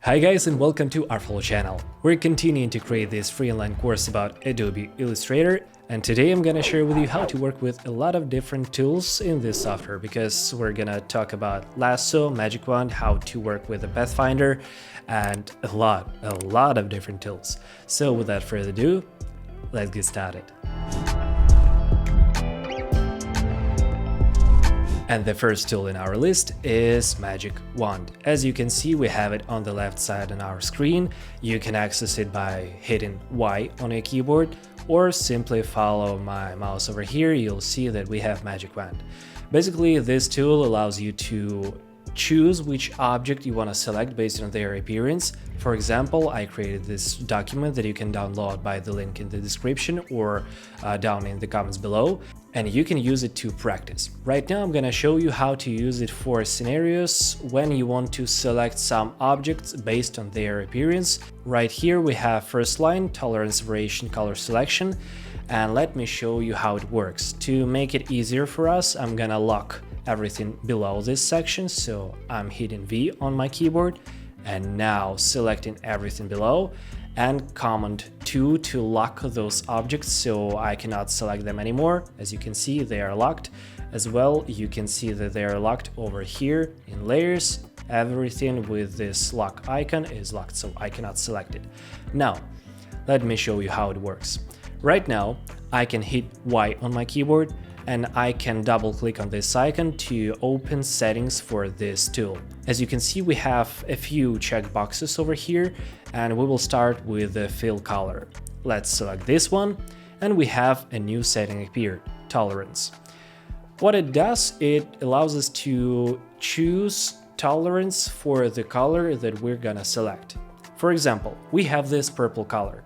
Hi guys and welcome to Artflow channel. We're continuing to create this free online course about Adobe Illustrator, and today I'm gonna share with you how to work with a lot of different tools in this software, because we're gonna talk about Lasso, Magic Wand, how to work with the Pathfinder, and a lot of different tools. So without further ado, let's get started. And the first tool in our list is Magic Wand. As you can see, we have it on the left side on our screen. You can access it by hitting Y on your keyboard, or simply follow my mouse over here. You'll see that we have Magic Wand. Basically, this tool allows you to choose which object you want to select based on their appearance. For example, I created this document that you can download by the link in the description or down in the comments below, and you can use it to practice. Right now I'm gonna show you how to use it for scenarios when you want to select some objects based on their appearance. Right here we have first line, tolerance, variation, color selection, and let me show you how it works. To make it easier for us, I'm gonna lock everything below this section, so I'm hitting V on my keyboard and now selecting everything below, and Command 2 to lock those objects so I cannot select them anymore. As you can see, they are locked. As well, you can see that they are locked over here in layers. Everything with this lock icon is locked, so I cannot select it. Now, let me show you how it works. Right now, I can hit Y on my keyboard and I can double click on this icon to open settings for this tool. As you can see, we have a few checkboxes over here, and we will start with the fill color. Let's select this one, and we have a new setting appeared, tolerance. What it does, it allows us to choose tolerance for the color that we're gonna select. For example, we have this purple color,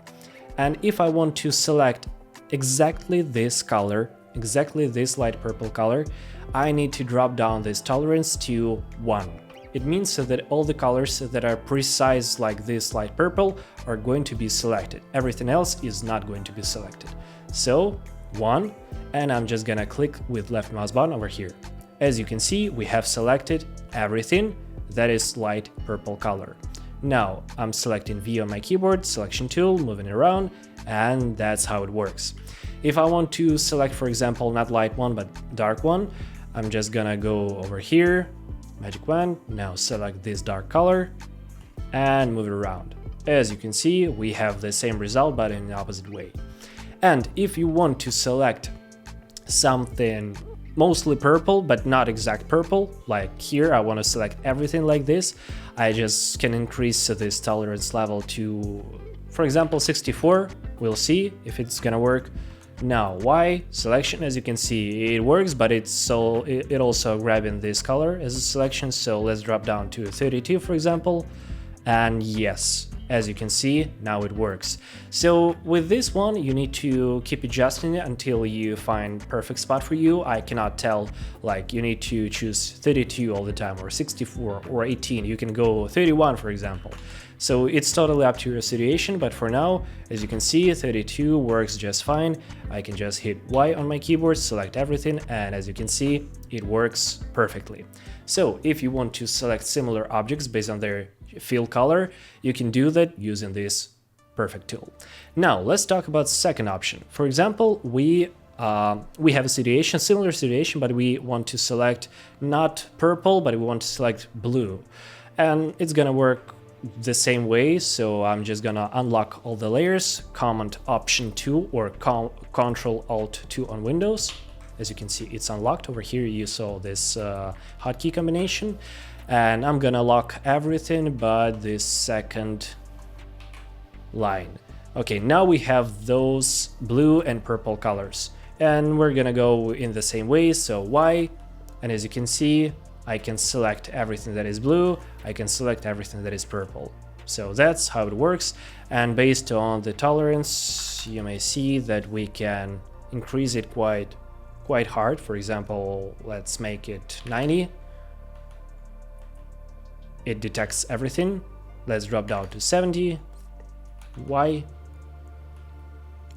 and if I want to select exactly this color, exactly this light purple color, I need to drop down this tolerance to 1. It means that all the colors that are precise like this light purple are going to be selected. Everything else is not going to be selected. So 1, and I'm just gonna click with left mouse button over here. As you can see, we have selected everything that is light purple color. Now I'm selecting V on my keyboard, selection tool, moving around, and that's how it works. If I want to select, for example, not light one, but dark one, I'm just gonna go over here, Magic Wand, now select this dark color, and move it around. As you can see, we have the same result, but in the opposite way. And if you want to select something mostly purple, but not exact purple, like here, I want to select everything like this, I just can increase this tolerance level to, for example, 64. We'll see if it's gonna work. Now Y selection, as you can see, it works, but it also grabbing this color as a selection, so let's drop down to 32, for example, and yes, as you can see, now it works. So with this one, you need to keep adjusting it until you find perfect spot for you. I cannot tell, like, you need to choose 32 all the time, or 64 or 18. You can go 31, for example. So it's totally up to your situation, but for now, as you can see, 32 works just fine. I can just hit Y on my keyboard, select everything, and as you can see, it works perfectly. So if you want to select similar objects based on their fill color, you can do that using this perfect tool. Now let's talk about second option. For example, we have a situation, similar situation, but we want to select not purple, but we want to select blue, and it's gonna work the same way. So I'm just gonna unlock all the layers, Command Option 2 or Control Alt 2 on Windows. As you can see, it's unlocked. Over here you saw this hotkey combination, and I'm gonna lock everything but this second line. Okay, now we have those blue and purple colors, and we're gonna go in the same way. So Y, and as you can see, I can select everything that is blue, I can select everything that is purple. So that's how it works, and based on the tolerance, you may see that we can increase it quite hard. For example, let's make it 90. It detects everything. Let's drop down to 70, Y,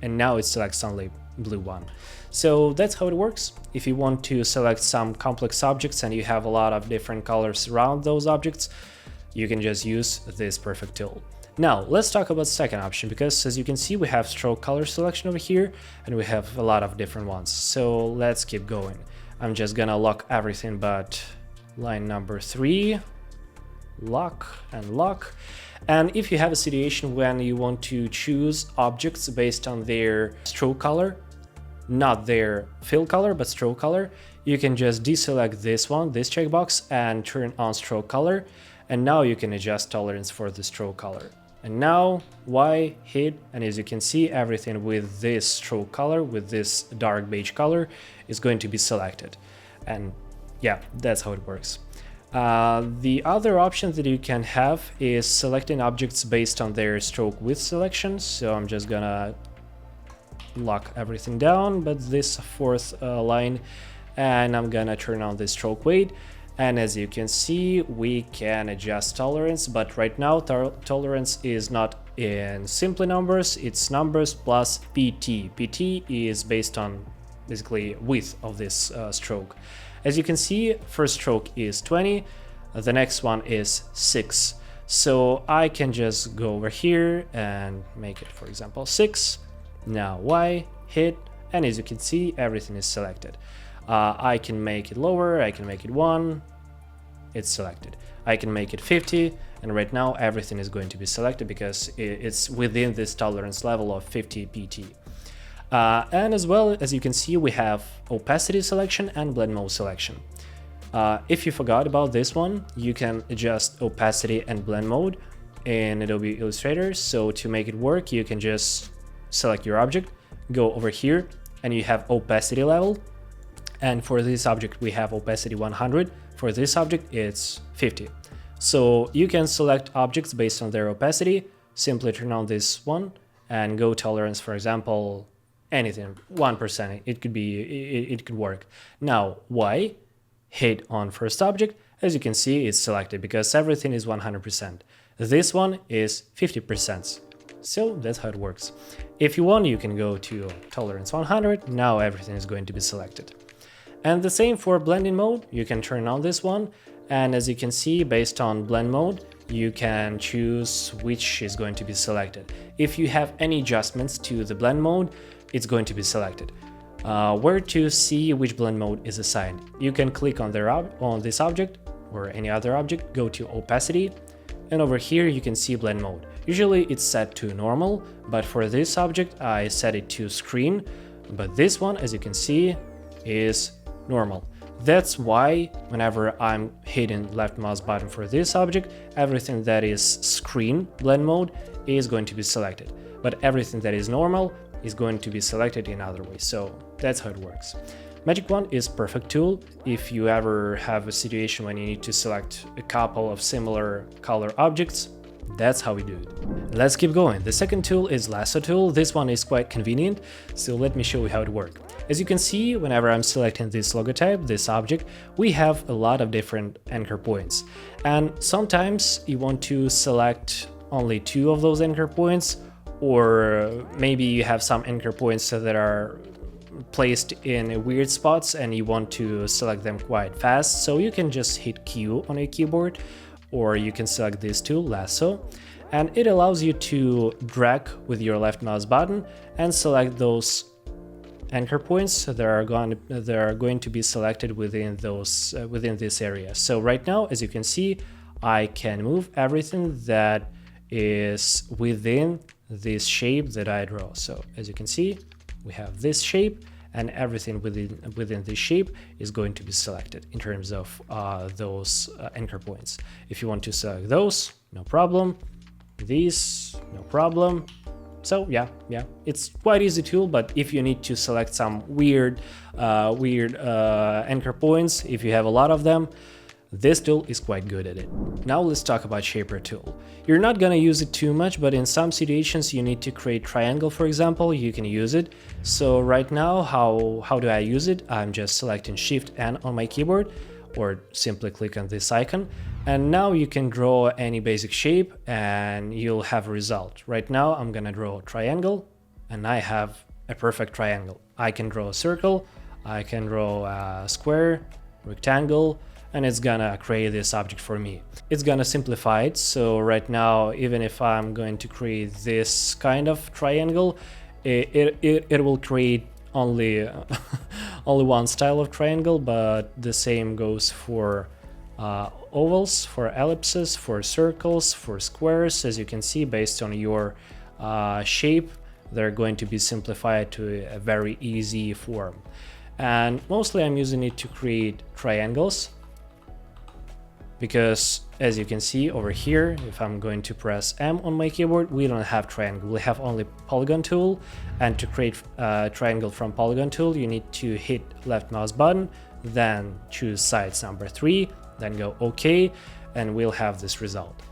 and now it selects only blue one. So that's how it works. If you want to select some complex objects and you have a lot of different colors around those objects, you can just use this perfect tool. Now let's talk about the second option, because as you can see we have stroke color selection over here and we have a lot of different ones. So let's keep going. I'm just gonna lock everything but line number 3, lock and lock. And if you have a situation when you want to choose objects based on their stroke color, not their fill color but stroke color, you can just deselect this one, this checkbox, and turn on stroke color, and now you can adjust tolerance for the stroke color. And now Y, hit, and as you can see, everything with this stroke color, with this dark beige color, is going to be selected. And yeah, that's how it works. The other option that you can have is selecting objects based on their stroke width selection. So I'm just gonna lock everything down but this fourth line, and I'm gonna turn on the stroke weight. And as you can see, we can adjust tolerance, but right now tolerance is not in simply numbers, it's numbers plus PT. PT is based on basically width of this stroke. As you can see, first stroke is 20, the next one is 6. So I can just go over here and make it, for example, 6. Now Y, hit, and as you can see, everything is selected. I can make it lower, I can make it 1, it's selected. I can make it 50, and right now everything is going to be selected because it's within this tolerance level of 50 PT. And as well, as you can see, we have opacity selection and blend mode selection. If you forgot about this one, you can adjust opacity and blend mode in Adobe Illustrator. So to make it work, you can just select your object, go over here, and you have opacity level. And for this object, we have opacity 100. For this object, it's 50. So you can select objects based on their opacity, simply turn on this one and go tolerance, for example, anything, 1%, it could work. Now, Y, hit on first object, as you can see, it's selected because everything is 100%. This one is 50%. So that's how it works. If you want, you can go to tolerance 100, now everything is going to be selected. And the same for blending mode, you can turn on this one, and as you can see, based on blend mode, you can choose which is going to be selected. If you have any adjustments to the blend mode, it's going to be selected. Where to see which blend mode is assigned? You can click on this object or any other object, go to opacity, and over here you can see blend mode. Usually it's set to normal, but for this object I set it to screen, but this one, as you can see, is normal. That's why whenever I'm hitting left mouse button for this object, everything that is screen blend mode is going to be selected, but everything that is normal is going to be selected in other ways. So that's how it works. Magic Wand is perfect tool if you ever have a situation when you need to select a couple of similar color objects. That's how we do it. Let's keep going. The second tool is Lasso tool. This one is quite convenient, so let me show you how it works. As you can see, whenever I'm selecting this logotype, this object, we have a lot of different anchor points. And sometimes you want to select only 2 of those anchor points, or maybe you have some anchor points that are placed in weird spots and you want to select them quite fast. So you can just hit Q on a keyboard, or you can select this tool, Lasso, and it allows you to drag with your left mouse button and select those anchor points that are going to be selected within this area. So right now, as you can see, I can move everything that is within this shape that I draw. So as you can see, we have this shape, and everything within this shape is going to be selected in terms of those anchor points. If you want to select those, no problem. These, no problem. So yeah, it's quite easy tool, but if you need to select some weird anchor points, if you have a lot of them, this tool is quite good at it. Now let's talk about Shaper tool. You're not gonna use it too much, but in some situations you need to create triangle, for example, you can use it. So right now, how do I use it? I'm just selecting Shift N on my keyboard, or simply click on this icon. And now you can draw any basic shape and you'll have a result. Right now I'm gonna draw a triangle and I have a perfect triangle. I can draw a circle, I can draw a square, rectangle, and it's gonna create this object for me. It's gonna simplify it. So right now, even if I'm going to create this kind of triangle, it will create only only one style of triangle, but the same goes for ovals, for ellipses, for circles, for squares. As you can see, based on your shape, they're going to be simplified to a very easy form. And mostly I'm using it to create triangles, because as you can see over here, if I'm going to press M on my keyboard, we don't have triangle, we have only polygon tool. And to create a triangle from polygon tool, you need to hit left mouse button, then choose sides number 3, then go OK, and we'll have this result.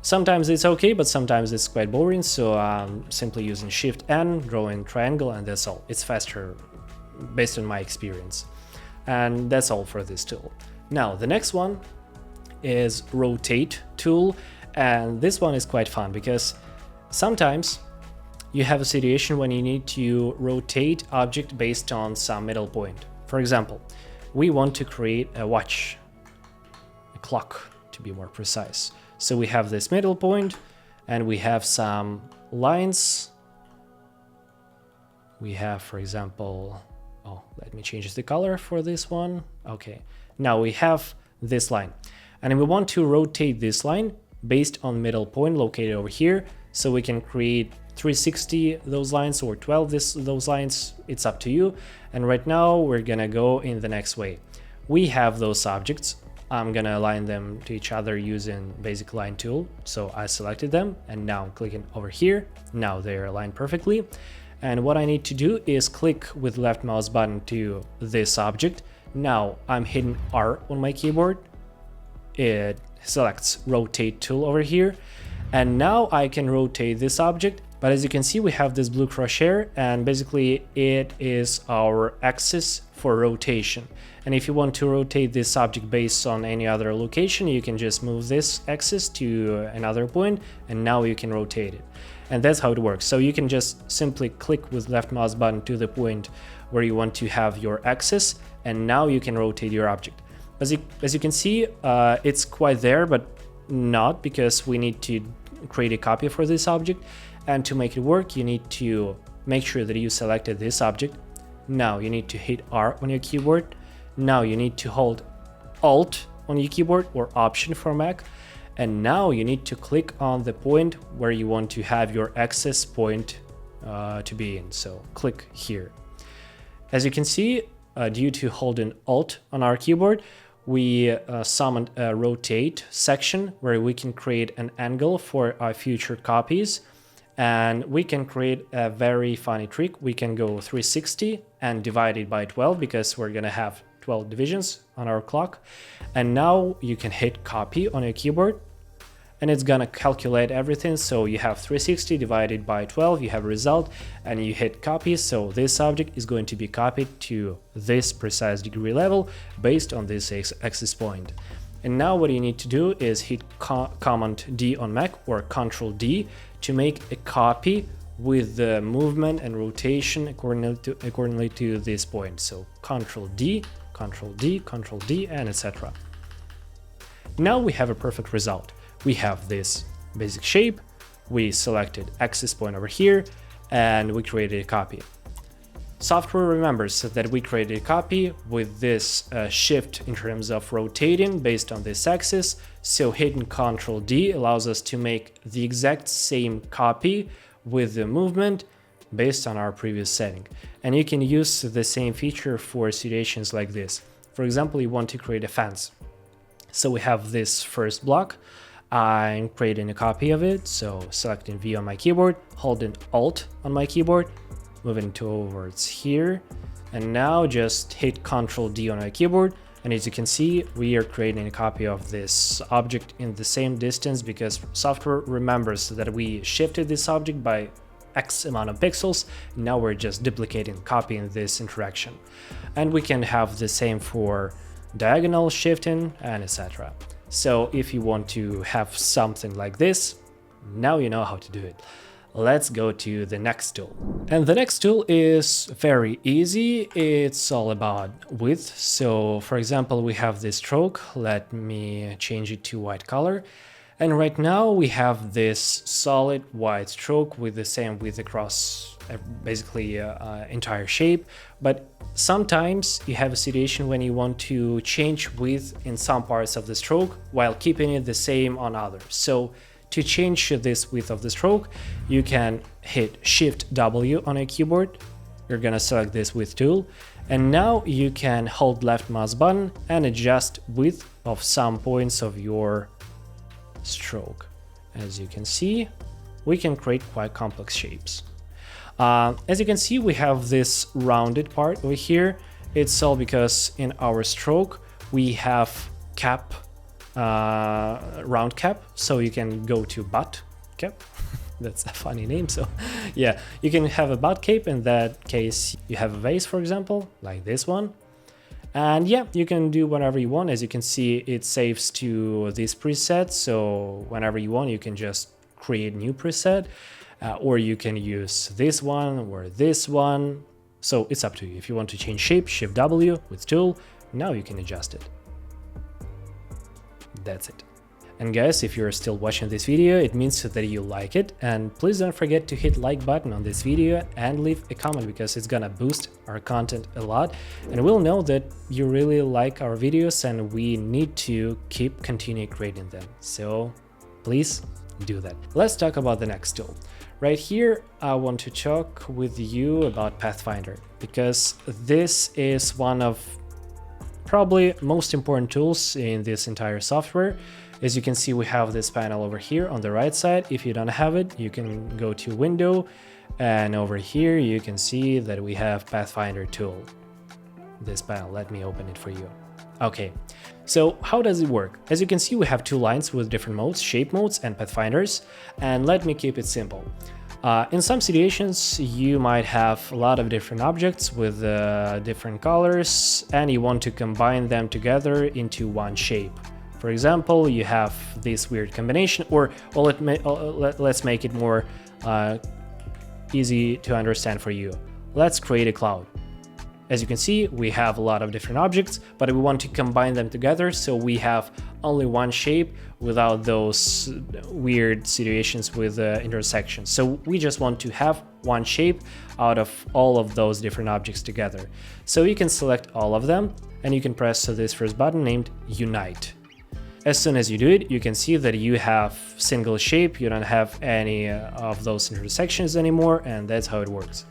Sometimes it's okay, but sometimes it's quite boring, so I'm simply using Shift N, drawing triangle, and that's all. It's faster based on my experience. And that's all for this tool. Now the next one is rotate tool, and this one is quite fun because sometimes you have a situation when you need to rotate object based on some middle point. For example, we want to create a watch, a clock to be more precise. So we have this middle point and we have some lines. We have, for example, let me change the color for this one. Okay, now we have this line. And we want to rotate this line based on middle point located over here. So we can create 360 those lines or 12 those lines, it's up to you. And right now we're gonna go in the next way. We have those objects. I'm gonna align them to each other using basic line tool. So I selected them and now I'm clicking over here. Now they're aligned perfectly. And what I need to do is click with left mouse button to this object. Now I'm hitting R on my keyboard. It selects rotate tool over here, and now I can rotate this object. But as you can see, we have this blue crosshair, and basically it is our axis for rotation. And if you want to rotate this object based on any other location, you can just move this axis to another point, and now you can rotate it. And that's how it works. So you can just simply click with left mouse button to the point where you want to have your axis, and now you can rotate your object. As you can see, it's quite there, but not, because we need to create a copy for this object. And to make it work, you need to make sure that you selected this object. Now you need to hit R on your keyboard. Now you need to hold Alt on your keyboard or Option for Mac. And now you need to click on the point where you want to have your axis point to be in. So click here. As you can see, due to holding Alt on our keyboard, we summoned a rotate section where we can create an angle for our future copies. And we can create a very funny trick. We can go 360 and divide it by 12, because we're gonna have 12 divisions on our clock. And now you can hit copy on your keyboard and it's gonna calculate everything. So you have 360 divided by 12, you have a result, and you hit copy. So this object is going to be copied to this precise degree level based on this axis point. And now what you need to do is hit Command D on Mac or Control D to make a copy with the movement and rotation accordingly to this point. So Control D, Control D, Control D, and etc. Now we have a perfect result. We have this basic shape, we selected axis point over here, and we created a copy. Software remembers that we created a copy with this shift in terms of rotating based on this axis, so hitting Ctrl D allows us to make the exact same copy with the movement based on our previous setting. And you can use the same feature for situations like this. For example, you want to create a fence. So we have this first block. I'm creating a copy of it, so selecting V on my keyboard, holding Alt on my keyboard, moving towards here, and now just hit Ctrl D on my keyboard, and as you can see, we are creating a copy of this object in the same distance, because software remembers that we shifted this object by X amount of pixels. Now we're just duplicating, copying this interaction. And we can have the same for diagonal shifting and etc. So if you want to have something like this, now you know how to do it. Let's go to the next tool. And the next tool is very easy. It's all about width. So for example, we have this stroke. Let me change it to white color. And right now we have this solid white stroke with the same width across basically entire shape. But sometimes you have a situation when you want to change width in some parts of the stroke while keeping it the same on others. So to change this width of the stroke, you can hit Shift W on a keyboard. You're gonna select this width tool, and now you can hold left mouse button and adjust width of some points of your stroke. As you can see, we can create quite complex shapes. As you can see, we have this rounded part over here. It's all because in our stroke we have cap, round cap, so you can go to butt cap. That's a funny name. So yeah, you can have a butt cape. In that case, you have a vase, for example, like this one. And yeah, you can do whatever you want. As you can see, it saves to this preset. So whenever you want, you can just create new preset, or you can use this one or this one. So it's up to you. If you want to change shape, Shift W with tool, now you can adjust it. That's it. And guys, if you're still watching this video, it means that you like it, and please don't forget to hit like button on this video and leave a comment, because it's gonna boost our content a lot, and we'll know that you really like our videos and we need to keep continuing creating them. So please do that. Let's talk about the next tool. Right here, I want to talk with you about Pathfinder, because this is one of probably most important tools in this entire software. As you can see, we have this panel over here on the right side. If you don't have it, you can go to Window, and over here you can see that we have Pathfinder tool. This panel, let me open it for you. Okay, so how does it work? As you can see, we have two lines with different modes, shape modes and pathfinders, and let me keep it simple. In some situations, you might have a lot of different objects with different colors, and you want to combine them together into one shape. For example, you have this weird combination, or let's make it more easy to understand for you. Let's create a cloud. As you can see, we have a lot of different objects, but we want to combine them together so we have only one shape without those weird situations with intersections. So we just want to have one shape out of all of those different objects together. So you can select all of them, and you can press this first button named Unite. As soon as you do it, you can see that you have single shape, you don't have any of those intersections anymore, and that's how it works.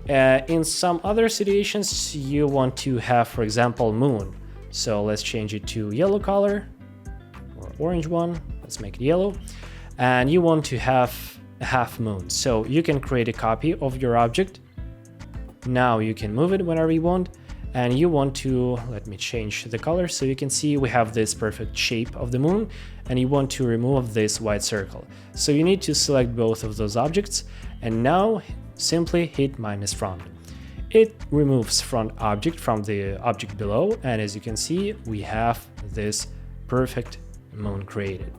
In some other situations, you want to have, for example, moon. So let's change it to yellow color, or orange one, let's make it yellow. And you want to have a half moon. So you can create a copy of your object. Now you can move it whenever you want. And you want to, let me change the color so you can see we have this perfect shape of the moon, and you want to remove this white circle. So you need to select both of those objects, and now simply hit -front. It removes front object from the object below, and as you can see, we have this perfect moon created.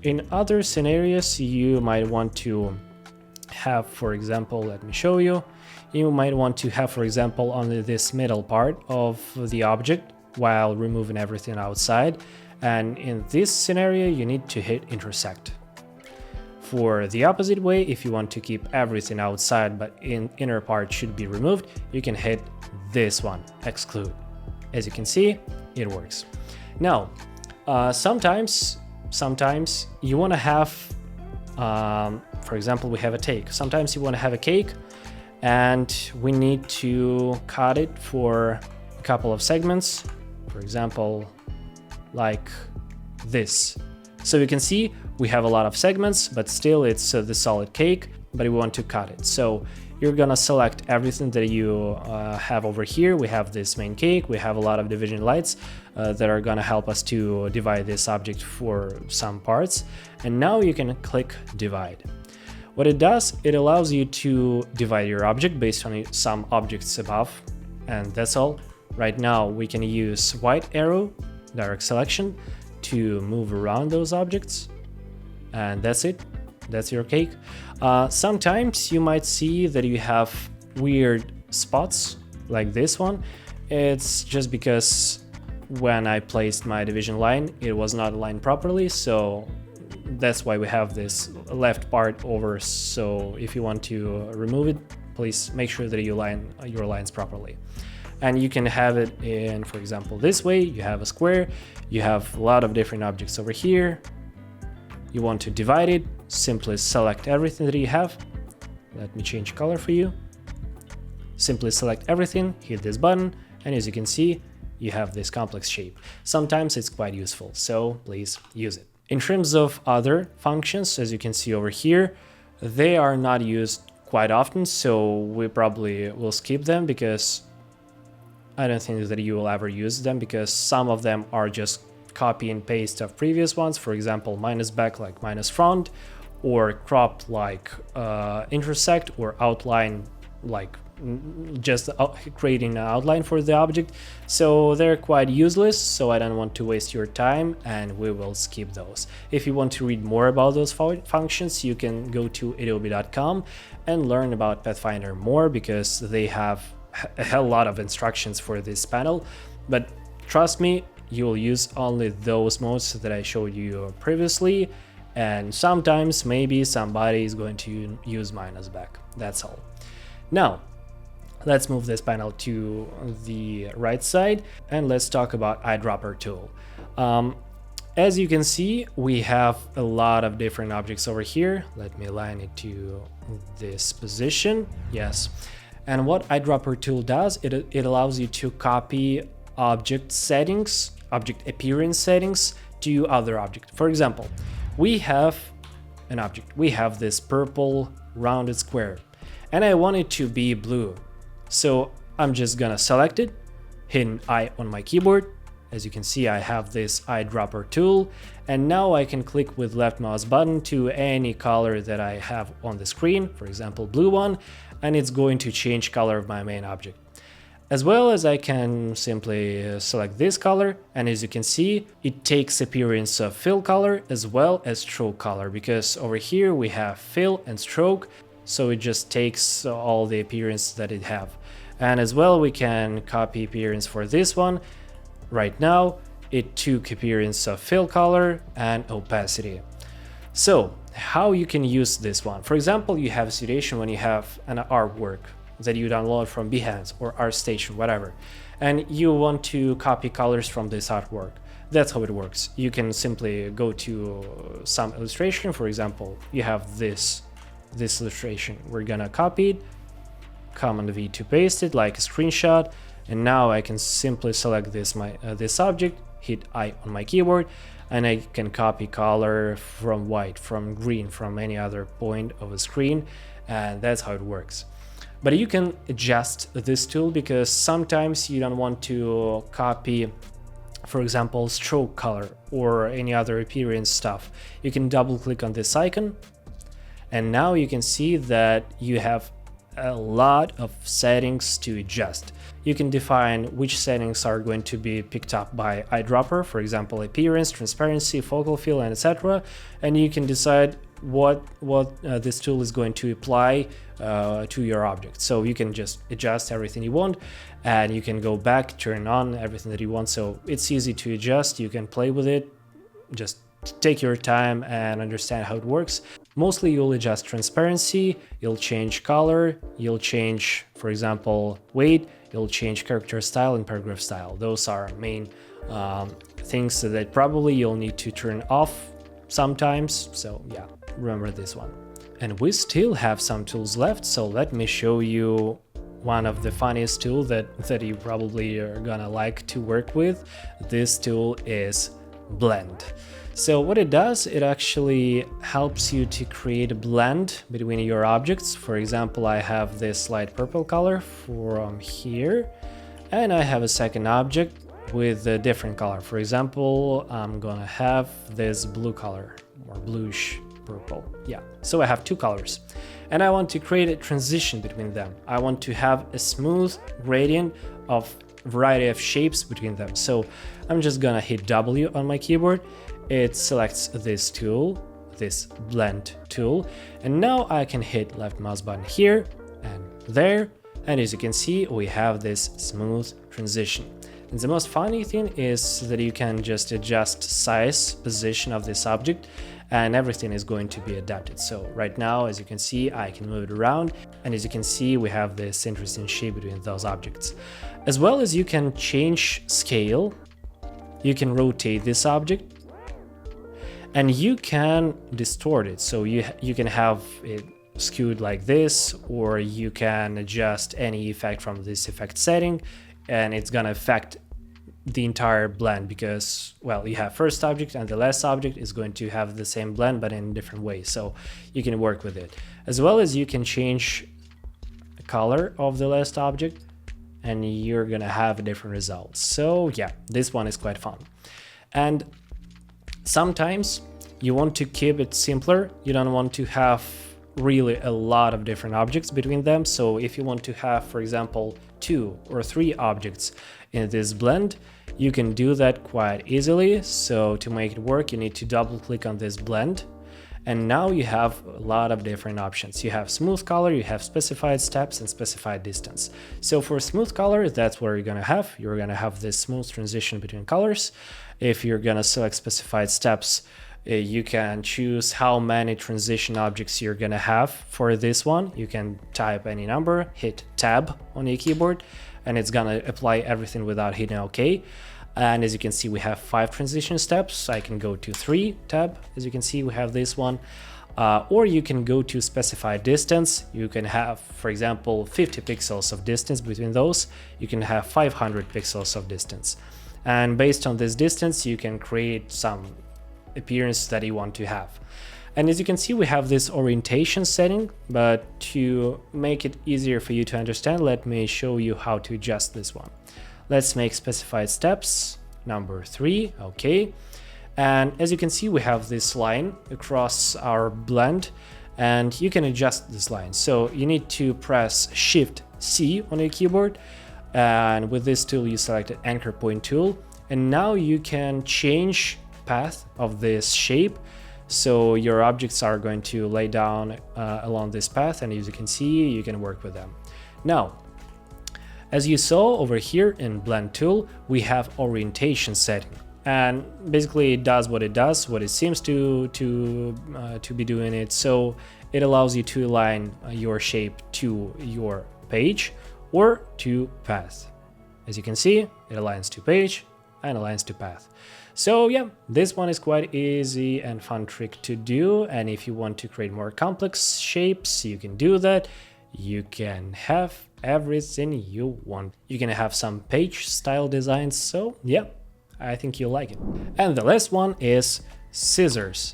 In other scenarios, you might want to have, for example, let me show you. You might want to have, for example, only this middle part of the object while removing everything outside. And in this scenario, you need to hit intersect. For the opposite way, if you want to keep everything outside but inner part should be removed, you can hit this one, exclude. As you can see, it works. Now, sometimes you want to have, for example, we have a cake. Sometimes you want to have a cake, and we need to cut it for a couple of segments, for example, like this. So you can see we have a lot of segments, but still it's the solid cake, but we want to cut it. So you're gonna select everything that you have over here. We have this main cake, we have a lot of division lights that are gonna help us to divide this object for some parts. And now you can click divide. What it does, it allows you to divide your object based on some objects above, and that's all. Right now we can use white arrow, direct selection, to move around those objects, and that's it. that's your cake. Sometimes you might see that you have weird spots like this one. It's just because when I placed my division line, it was not aligned properly, so that's why we have this left part over. So if you want to remove it, please make sure that you line your lines properly. And you can have it in, for example, this way. You have a square, you have a lot of different objects over here. You want to divide it, simply select everything that you have. Let me change color for you. Simply select everything, hit this button, and as you can see, you have this complex shape. Sometimes it's quite useful, so please use it. In terms of other functions, as you can see over here, they are not used quite often, so we probably will skip them because I don't think that you will ever use them, because some of them are just copy and paste of previous ones. For example, minus back like minus front, or crop like intersect, or outline like just creating an outline for the object. So they're quite useless, so I don't want to waste your time, and we will skip those. If you want to read more about those functions, you can go to adobe.com and learn about Pathfinder more, because they have a hell lot of instructions for this panel. But trust me, you will use only those modes that I showed you previously, and sometimes maybe somebody is going to use minus back. That's all. Now let's move this panel to the right side and let's talk about Eyedropper tool. As you can see, we have a lot of different objects over here. Let me align it to this position. Yes. And what Eyedropper tool does, it allows you to copy object settings, object appearance settings to other object. For example, we have an object. We have this purple rounded square, and I want it to be blue. So I'm just gonna select it, hit I on my keyboard. As you can see, I have this Eyedropper tool, and now I can click with left mouse button to any color that I have on the screen, for example, blue one, and it's going to change color of my main object. As well as I can simply select this color, and as you can see, it takes appearance of fill color as well as stroke color, because over here we have fill and stroke, so it just takes all the appearance that it have. And as well, we can copy appearance for this one. Right now, it took appearance of fill color and opacity. So how you can use this one? For example, you have a situation when you have an artwork that you download from Behance or ArtStation, whatever, and you want to copy colors from this artwork. That's how it works. You can simply go to some illustration. For example, you have this illustration. We're gonna copy it, Command V to paste it like a screenshot, and now I can simply select this object, hit I on my keyboard, and I can copy color from white, from green, from any other point of a screen, and that's how it works. But you can adjust this tool, because sometimes you don't want to copy, for example, stroke color or any other appearance stuff. You can double click on this icon, and now you can see that you have a lot of settings to adjust. You can define which settings are going to be picked up by Eyedropper, for example, appearance, transparency, focal fill, and etc. And you can decide what this tool is going to apply to your object. So you can just adjust everything you want, and you can go back, turn on everything that you want. So it's easy to adjust. You can play with it. Just take your time and understand how it works. Mostly you'll adjust transparency, you'll change color, you'll change, for example, weight, you'll change character style and paragraph style. Those are main things that probably you'll need to turn off sometimes. So yeah, remember this one. And we still have some tools left, so let me show you one of the funniest tools that you probably are gonna like to work with. This tool is Blend. So what it does, it actually helps you to create a blend between your objects. For example, I have this light purple color from here, and I have a second object with a different color. For example, I'm gonna have this blue color, or bluish purple. Yeah, so I have two colors, and I want to create a transition between them. I want to have a smooth gradient of variety of shapes between them. So I'm just gonna hit W on my keyboard. It selects this tool, this blend tool, and now I can hit left mouse button here and there, and as you can see we have this smooth transition. And the most funny thing is that you can just adjust size, position of this object, and everything is going to be adapted. So right now, as you can see, I can move it around, and as you can see, we have this interesting shape between those objects. As well as you can change scale, you can rotate this object, and you can distort it. So you can have it skewed like this, or you can adjust any effect from this effect setting, and it's gonna affect the entire blend because, well, you have first object and the last object is going to have the same blend but in different ways, so you can work with it. As well as you can change the color of the last object and you're gonna have different results. So yeah, this one is quite fun. And sometimes you want to keep it simpler. You don't want to have really a lot of different objects between them. So if you want to have, for example, 2 or 3 objects in this blend, you can do that quite easily. So to make it work, you need to double click on this blend, and now you have a lot of different options. You have smooth color, you have specified steps and specified distance. So for smooth color, that's what you're gonna have this smooth transition between colors. If you're gonna select specified steps, you can choose how many transition objects you're gonna have for this one. You can type any number, hit tab on your keyboard, and it's gonna apply everything without hitting OK. And as you can see, we have 5 transition steps. I can go to 3 tab. As you can see, we have this one. Or you can go to specified distance. You can have, for example, 50 pixels of distance between those. You can have 500 pixels of distance. And based on this distance, you can create some appearance that you want to have. And as you can see, we have this orientation setting, but to make it easier for you to understand, let me show you how to adjust this one. Let's make specified steps, number 3, okay. And as you can see, we have this line across our blend, and you can adjust this line. So you need to press Shift C on your keyboard, and with this tool, you select an anchor point tool, and now you can change path of this shape. So your objects are going to lay down along this path, and as you can see, you can work with them. Now, as you saw over here in blend tool, we have orientation setting, and basically it does what it seems to be doing it. So it allows you to align your shape to your page or to path. As you can see, it aligns to page and aligns to path. So yeah, this one is quite easy and fun trick to do, and if you want to create more complex shapes, you can do that. You can have everything you want. You can have some page style designs, so yeah, I think you'll like it. And the last one is scissors.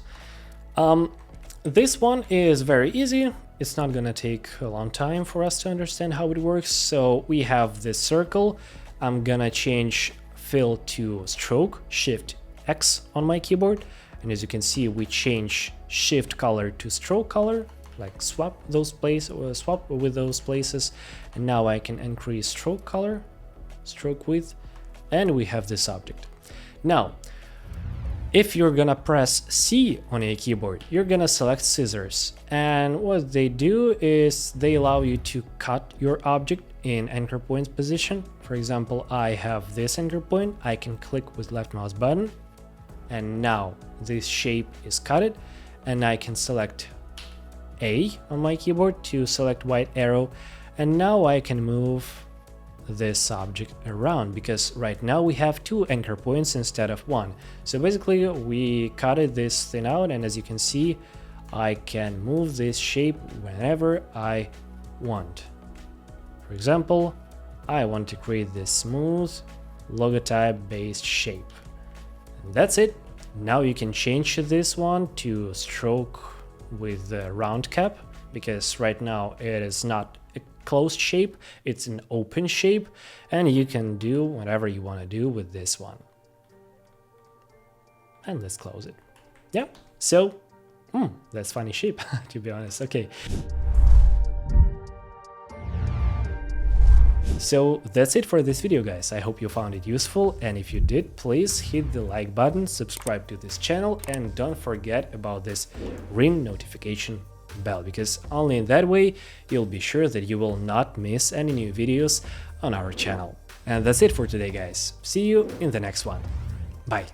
This one is very easy. It's not gonna take a long time for us to understand how it works. So we have this circle. I'm gonna change fill to stroke, Shift X on my keyboard, and as you can see, we change shift color to stroke color, like swap with those places, and now I can increase stroke color, stroke width, and we have this object. Now, if you're gonna press C on your keyboard, you're gonna select scissors, and what they do is they allow you to cut your object in anchor point position. For example, I have this anchor point, I can click with left mouse button, and now this shape is cut, and I can select A on my keyboard to select white arrow, and now I can move this object around, because right now we have 2 anchor points instead of 1. So basically we cut this thing out, and as you can see, I can move this shape whenever I want. For example, I want to create this smooth logotype based shape. And that's it. Now you can change this one to stroke with the round cap, because right now it is not a closed shape, it's an open shape, and you can do whatever you want to do with this one. And let's close it. Yeah, so that's funny shape to be honest. Okay. So that's it for this video, guys. I hope you found it useful, and if you did, please hit the like button, subscribe to this channel, and don't forget about this ring notification bell, because only in that way you'll be sure that you will not miss any new videos on our channel. And that's it for today, guys. See you in the next one. Bye.